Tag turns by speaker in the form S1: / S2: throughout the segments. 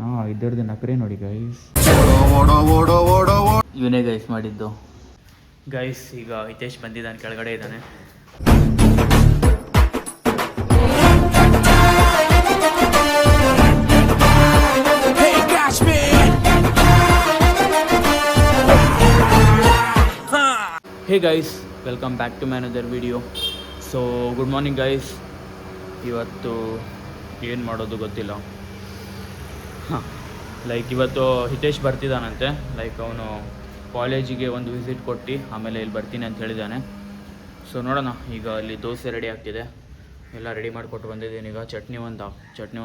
S1: ಹಾಂ ಇದರದ್ದು ನಕರೆ ನೋಡಿ ಗೈಸ್. ಇವನೇ ಗೈಸ್ ಮಾಡಿದ್ದು. ಗೈಸ್ ಈಗ ಹಿತೇಶ್ ಬಂದಿದ್ದಾನೆ, ಕೆಳಗಡೆ ಇದ್ದಾನೆ. Hey guys, welcome back to my another video. So good morning guys. ಇವತ್ತು ಏನು ಮಾಡೋದು ಗೊತ್ತಿಲ್ಲ. ಲೈಕ್ ಇವತ್ತು ಹಿತೇಶ್ ಬರ್ತಿದ್ದಾನಂತೆ. ಲೈಕ್ ಅವನು ಕಾಲೇಜಿಗೆ ಒಂದು ವಿಸಿಟ್ ಕೊಟ್ಟು ಆಮೇಲೆ ಇಲ್ಲಿ ಬರ್ತೀನಿ ಅಂತ ಹೇಳಿದ್ದಾನೆ. ಸೊ ನೋಡೋಣ. ಈಗ ಅಲ್ಲಿ ದೋಸೆ ರೆಡಿ ಆಗ್ತಿದೆ, ಎಲ್ಲ ರೆಡಿ ಮಾಡಿಕೊಟ್ಟು ಬಂದಿದ್ದೀನಿ. ಈಗ ಚಟ್ನಿ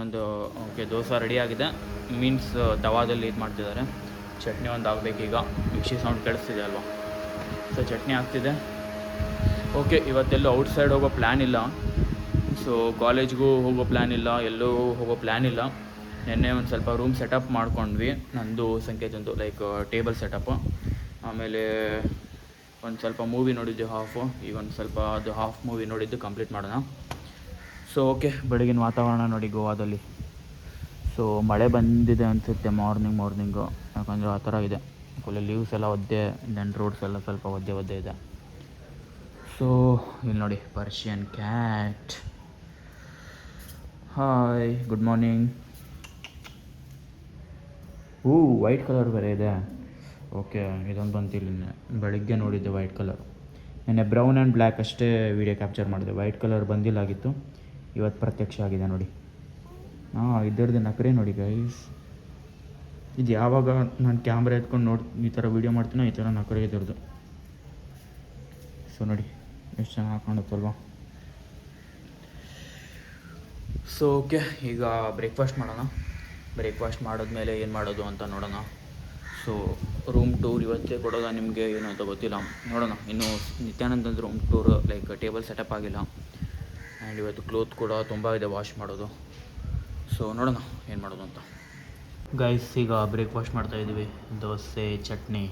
S1: ಒಂದು ಓಕೆ, ದೋಸೆ ರೆಡಿ ಆಗಿದೆ. ಮೀನ್ಸ್ ತವಾದಲ್ಲಿ ಇದು ಮಾಡ್ತಿದ್ದಾರೆ. ಚಟ್ನಿ ಒಂದು ಆಗಬೇಕೀಗ. ಮಿಕ್ಸಿ ಸೌಂಡ್ ಕೇಳಿಸ್ತಿದೆ ಅಲ್ವಾ? ಸೊ ಚಟ್ನಿ ಆಗ್ತಿದೆ. ಓಕೆ, ಇವತ್ತೆಲ್ಲೂ ಔಟ್ಸೈಡ್ ಹೋಗೋ ಪ್ಲ್ಯಾನ್ ಇಲ್ಲ. ಸೊ ಕಾಲೇಜ್ಗೂ ಹೋಗೋ ಪ್ಲ್ಯಾನ್ ಇಲ್ಲ, ಎಲ್ಲೂ ಹೋಗೋ ಪ್ಲ್ಯಾನ್ ಇಲ್ಲ. ನೆನ್ನೆ ಒಂದು ಸ್ವಲ್ಪ ರೂಮ್ ಸೆಟಪ್ ಮಾಡ್ಕೊಂಡ್ವಿ, ನಂದು ಸಂಕೇತಂದು. Like table setup. ಆಮೇಲೆ ಒಂದು ಸ್ವಲ್ಪ ಮೂವಿ ನೋಡಿದ್ದು ಹಾಫು. ಈಗ ಒಂದು ಸ್ವಲ್ಪ ಅದು ಹಾಫ್ ಮೂವಿ ನೋಡಿದ್ದು ಕಂಪ್ಲೀಟ್ ಮಾಡೋಣ. ಸೊ ಓಕೆ, ಬೆಳಗಿನ ವಾತಾವರಣ ನೋಡಿ ಗೋವಾದಲ್ಲಿ. ಸೊ ಮಳೆ ಬಂದಿದೆ ಅನಿಸುತ್ತೆ ಮಾರ್ನಿಂಗು, ಯಾಕಂದರೆ ಆ ಥರ ಇದೆ. ಫುಲ್ ಲೀವ್ಸ್ ಎಲ್ಲ ಒದ್ದೆ, ದೆನ್ ರೋಡ್ಸ್ ಎಲ್ಲ ಸ್ವಲ್ಪ ಒದ್ದೆ ಇದೆ. ಸೊ ಇಲ್ಲಿ ನೋಡಿ Persian cat. Hi, good morning. White colour ಬೇರೆ ಇದೆ. ಓಕೆ, ಇದೊಂದು ಬಂತಿಲ್ಲ. ಬೆಳಿಗ್ಗೆ ನೋಡಿದ್ದೆ ವೈಟ್ ಕಲರ್. ನೆನ್ನೆ ಬ್ರೌನ್ ಆ್ಯಂಡ್ ಬ್ಲ್ಯಾಕ್ ಅಷ್ಟೇ ವೀಡಿಯೋ ಕ್ಯಾಪ್ಚರ್ ಮಾಡಿದೆ. ವೈಟ್ ಕಲರ್ ಬಂದಿಲ್ಲಾಗಿತ್ತು, ಇವತ್ತು ಪ್ರತ್ಯಕ್ಷ ಆಗಿದೆ ನೋಡಿ. ಇದರದ್ದು ನಕರೆ ನೋಡಿ ಗೈಸ್. ಇದು ಯಾವಾಗ ನಾನು ಕ್ಯಾಮ್ರಾ ಎತ್ಕೊಂಡು ಈ ಥರ ವೀಡಿಯೋ ಮಾಡ್ತೀನೋ ಈ ಥರ ನಕರೆ ಇದರದ್ದು. ಸೊ ನೋಡಿ ಎಷ್ಟು ಚೆನ್ನಾಗಿ ಕಾಣುತ್ತಲ್ವ. ಸೊ ಓಕೆ, ಈಗ ಬ್ರೇಕ್ಫಾಸ್ಟ್ ಮಾಡೋಣ. ಬ್ರೇಕ್ಫಾಸ್ಟ್ ಮಾಡಿದ್ಮೇಲೆ ಏನು ಮಾಡೋದು ಅಂತ ನೋಡೋಣ. ಸೊ ರೂಮ್ ಟೂರ್ ಇವತ್ತೇ ಕೊಡೋದ ನಿಮಗೆ ಏನು ಅಂತ ಗೊತ್ತಿಲ್ಲ, ನೋಡೋಣ. ಇನ್ನು Nityananda room tour like table setup ಆಗಿಲ್ಲ. ಆ್ಯಂಡ್ ಇವತ್ತು ಕ್ಲೋತ್ ಕೂಡ ತುಂಬ ಇದೆ ವಾಶ್ ಮಾಡೋದು. ಸೊ ನೋಡೋಣ ಏನು ಮಾಡೋದು ಅಂತ. ಗೈಸ್ ಈಗ ಬ್ರೇಕ್ಫಾಸ್ಟ್ ಮಾಡ್ತಾಯಿದ್ದೀವಿ, dosa chutney.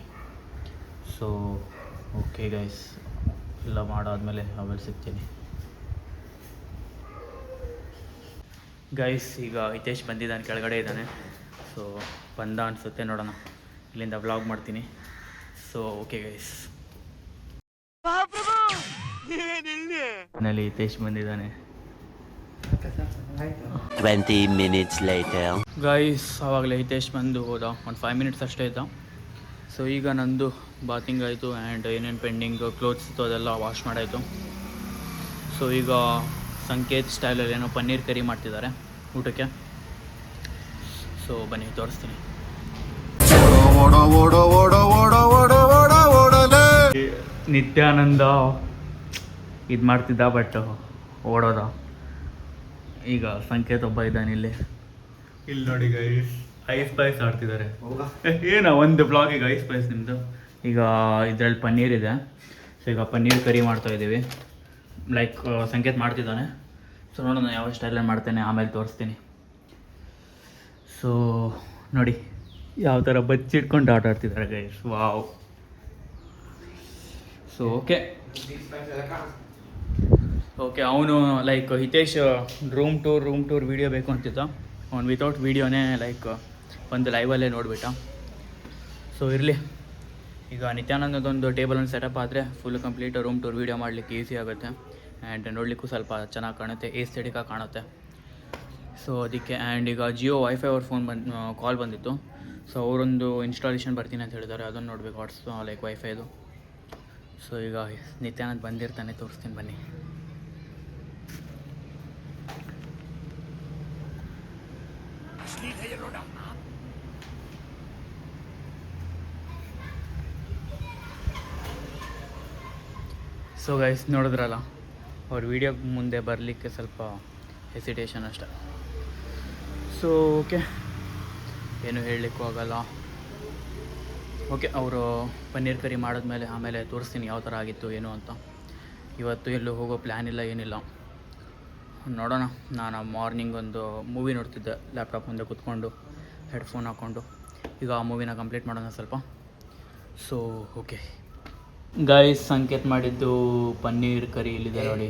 S1: So okay guys, ಎಲ್ಲ ಮಾಡಾದ್ಮೇಲೆ ಆಮೇಲೆ ಸಿಗ್ತೀನಿ. ಗೈಸ್ ಈಗ ಹಿತೇಶ್ ಬಂದಿದ್ದಾನೆ, ಕೆಳಗಡೆ ಇದ್ದಾನೆ. ಸೊ ಬಂದ ಅನಿಸುತ್ತೆ, ನೋಡೋಣ. ಇಲ್ಲಿಂದ ವ್ಲಾಗ್ ಮಾಡ್ತೀನಿ. ಸೊ ಓಕೆ ಗೈಸ್, ಮನೇಲಿ ಹಿತೇಶ್ ಬಂದಿದ್ದಾನೆ.
S2: 20 minutes later.
S1: ಗೈಸ್ ಆವಾಗಲೇ ಹಿತೇಶ್ ಬಂದು ಹೋದ, ಒಂದು 5 ಮಿನಿಟ್ಸ್ ಅಷ್ಟೇ ಇದ್ದ. ಸೊ ಈಗ ನಂದು ಬಾತಿಂಗ್ ಆಯಿತು ಆ್ಯಂಡ್ ಏನೇನು ಪೆಂಡಿಂಗ್ ಕ್ಲೋತ್ಸ್ ಇತ್ತು ಅದೆಲ್ಲ ವಾಶ್ ಮಾಡಾಯಿತು. ಸೊ ಈಗ ಸಂಕೇತ್ ಸ್ಟೈಲಲ್ಲಿ ಏನೋ ಪನ್ನೀರ್ ಕರಿ ಮಾಡ್ತಿದ್ದಾರೆ ಊಟಕ್ಕೆ. ಸೊ ಬನ್ನಿ ತೋರಿಸ್ತೀನಿ. ನಿತ್ಯಾನಂದ ಇದು ಮಾಡ್ತಿದ್ದ, ಬಟ್ ಓಡೋದ. ಈಗ ಸಂಕೇತ್ ಒಬ್ಬ ಇದ್ದಾನೆ ಇಲ್ಲಿ ನೋಡಿ ಗೈಸ್. ಐಸ್ ಪೈಸ್ ಆಡ್ತಿದ್ದಾರೆ. ಏನೋ ಒಂದು ಬ್ಲಾಗಿಗೆ ಐಸ್ ಪೈಸ್ ನಿಮ್ಮದು. ಈಗ ಇದರಲ್ಲಿ ಪನ್ನೀರ್ ಇದೆ. ಸೊ ಈಗ ಪನ್ನೀರ್ ಕರಿ ಮಾಡ್ತಾಯಿದ್ದೀವಿ. ಲೈಕ್ ಸಂಕೇತ್ ಮಾಡ್ತಿದ್ದಾನೆ. ಸೊ ನೋಡೋಣ ಯಾವ ಸ್ಟೈಲಲ್ಲಿ ಮಾಡ್ತೇನೆ, ಆಮೇಲೆ ತೋರಿಸ್ತೀನಿ. ಸೊ ನೋಡಿ ಯಾವ ಥರ ಬಚ್ಚಿಟ್ಕೊಂಡು ಆಟ ಆಡ್ತಿದ್ದಾರೆ ಗೈಸ್. ವಾವ್. ಸೊ ಓಕೆ ಅವನು like Hitesh room tour video ಬೇಕು ಅಂತಿದ್ದ. ಅವ್ನು ವಿತೌಟ್ ವೀಡಿಯೋನೇ ಲೈಕ್ ಒಂದು ಲೈವಲ್ಲೇ ನೋಡಿಬಿಟ್ಟ. ಸೊ ಇರಲಿ, ಈಗ ನಿತ್ಯಾನಂದದೊಂದು ಟೇಬಲನ್ನು ಸೆಟಪ್ ಆದರೆ full complete room tour video ಮಾಡಲಿಕ್ಕೆ ಈಸಿ ಆಗುತ್ತೆ. ಆ್ಯಂಡ್ ನೋಡಲಿಕ್ಕೂ ಸ್ವಲ್ಪ ಚೆನ್ನಾಗಿ ಕಾಣುತ್ತೆ, ಏಸ್ಥೆಟಿಕಾಗಿ ಕಾಣುತ್ತೆ. ಸೊ ಅದಕ್ಕೆ. ಆ್ಯಂಡ್ ಈಗ ಜಿಯೋ ವೈಫೈ ಅವ್ರ ಫೋನ್ ಕಾಲ್ ಬಂದಿತ್ತು. ಸೊ ಅವರೊಂದು ಇನ್ಸ್ಟಾಲೇಷನ್ ಬರ್ತೀನಿ ಅಂತ ಹೇಳಿದ್ದಾರೆ, ಅದನ್ನು ನೋಡಬೇಕು. ಲೈಕ್ ವೈಫೈದು. ಸೊ ಈಗ ನಿತ್ಯಾನಂದ್ ಬಂದಿರ್ತಾನೆ, ತೋರಿಸ್ತೀನಿ ಬನ್ನಿ. ಸೊ ಗೈಸ್ ನೋಡಿದ್ರಲ್ಲ, ಅವ್ರ ವೀಡಿಯೋ ಮುಂದೆ ಬರಲಿಕ್ಕೆ ಸ್ವಲ್ಪ ಹೆಸಿಟೇಷನ್ ಅಷ್ಟೆ. ಸೊ ಓಕೆ, ಏನು ಹೇಳಲಿಕ್ಕೂ ಆಗಲ್ಲ. ಓಕೆ, ಅವರು ಪನ್ನೀರ್ ಕರಿ ಮಾಡಿದ್ಮೇಲೆ ಆಮೇಲೆ ತೋರಿಸ್ತೀನಿ ಯಾವ ಥರ ಆಗಿತ್ತು ಏನು ಅಂತ. ಇವತ್ತು ಎಲ್ಲೂ ಹೋಗೋ ಪ್ಲ್ಯಾನ್ ಇಲ್ಲ, ಏನಿಲ್ಲ. ನೋಡೋಣ. ನಾನು ಮಾರ್ನಿಂಗ್ ಒಂದು ಮೂವಿ ನೋಡ್ತಿದ್ದೆ ಲ್ಯಾಪ್ಟಾಪ್ ಮುಂದೆ ಕೂತ್ಕೊಂಡು, ಹೆಡ್ಫೋನ್ ಹಾಕ್ಕೊಂಡು. ಈಗ ಆ ಮೂವಿನ ಕಂಪ್ಲೀಟ್ ಮಾಡೋಣ ಸ್ವಲ್ಪ. ಸೊ ಓಕೆ ಗೈಸ್, ಸಂಕೇತ್ ಮಾಡಿದ್ದು ಪನ್ನೀರ್ ಕರಿ ಇಲ್ಲಿದೆ ನೋಡಿ.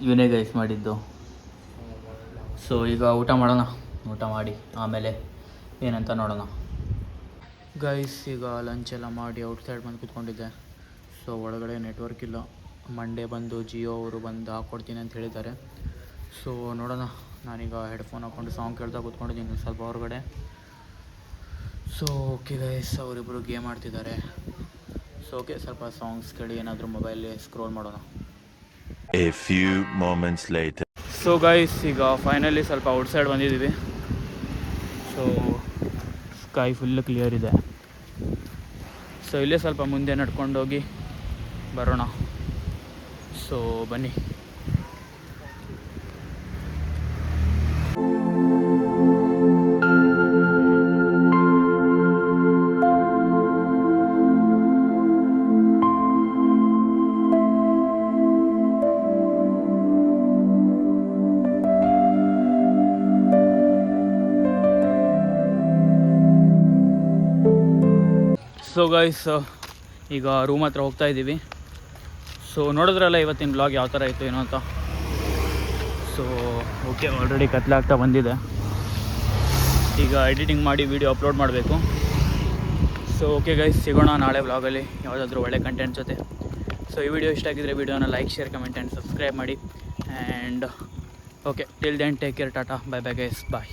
S1: ಇವನೇ ಗೈಸ್ ಮಾಡಿದ್ದು. ಸೊ ಈಗ ಊಟ ಮಾಡೋಣ. ಊಟ ಮಾಡಿ ಆಮೇಲೆ ಏನಂತ ನೋಡೋಣ. ಗೈಸ್ ಈಗ ಲಂಚ್ ಎಲ್ಲ ಮಾಡಿ ಔಟ್ಸೈಡ್ ಬಂದು ಕೂತ್ಕೊಂಡಿದ್ದೆ. ಸೊ ಒಳಗಡೆ ನೆಟ್ವರ್ಕ್ ಇಲ್ಲ. ಮಂಡೇ ಬಂದು ಜಿಯೋ ಅವರು ಬಂದು ಹಾಕ್ಕೊಡ್ತೀನಿ ಅಂತ ಹೇಳಿದ್ದಾರೆ. ಸೊ ನೋಡೋಣ. ನಾನೀಗ ಹೆಡ್ಫೋನ್ ಹಾಕ್ಕೊಂಡು ಸಾಂಗ್ ಕೇಳ್ತಾ ಕೂತ್ಕೊಂಡಿದ್ದೀನಿ ಸ್ವಲ್ಪ ಹೊರಗಡೆ. ಸೊ ಓಕೆ ಗೈಸ್, ಅವರಿಬ್ಬರು ಗೇಮ್ ಆಡ್ತಿದ್ದಾರೆ. ಸೊ ಓಕೆ, ಸ್ವಲ್ಪ ಸಾಂಗ್ಸ್ ಕೇಳಿ ಏನಾದರೂ ಮೊಬೈಲಲ್ಲಿ ಸ್ಕ್ರೋಲ್ ಮಾಡೋಣ.
S2: A few moments later.
S1: So guys ಈಗ ಫೈನಲಿ ಸ್ವಲ್ಪ ಔಟ್ಸೈಡ್ ಬಂದಿದ್ದೀವಿ. ಸೊ ಸ್ಕೈ ಫುಲ್ ಕ್ಲಿಯರ್ ಇದೆ. ಸೊ ಇಲ್ಲೇ ಸ್ವಲ್ಪ ಮುಂದೆ ನಡ್ಕೊಂಡೋಗಿ ಬರೋಣ. ಸೊ ಬನ್ನಿ. ಸೊ ಗೈಸ್ ಈಗ ರೂಮ್ ಹತ್ರ ಹೋಗ್ತಾ ಇದ್ದೀವಿ. ಸೊ ನೋಡಿದ್ರಲ್ಲ ಇವತ್ತಿನ ಬ್ಲಾಗ್ ಯಾವ ಥರ ಇತ್ತು ಏನೋ ಅಂತ. ಸೊ ಓಕೆ, ಆಲ್ರೆಡಿ ಕತ್ಲಾಗ್ತಾ ಬಂದಿದೆ. ಈಗ ಎಡಿಟಿಂಗ್ ಮಾಡಿ ವಿಡಿಯೋ ಅಪ್ಲೋಡ್ ಮಾಡಬೇಕು. ಸೊ ಓಕೆ ಗೈಸ್, ಸಿಗೋಣ ನಾಳೆ ಬ್ಲಾಗಲ್ಲಿ ಯಾವುದಾದ್ರೂ ಒಳ್ಳೆ ಕಂಟೆಂಟ್ ಜೊತೆ. ಸೊ ಈ ವಿಡಿಯೋ ಇಷ್ಟ ಆಗಿದ್ರೆ ವಿಡಿಯೋನ like, share, comment and subscribe ಮಾಡಿ. And okay, till then take care, tata, bye bye guys, bye.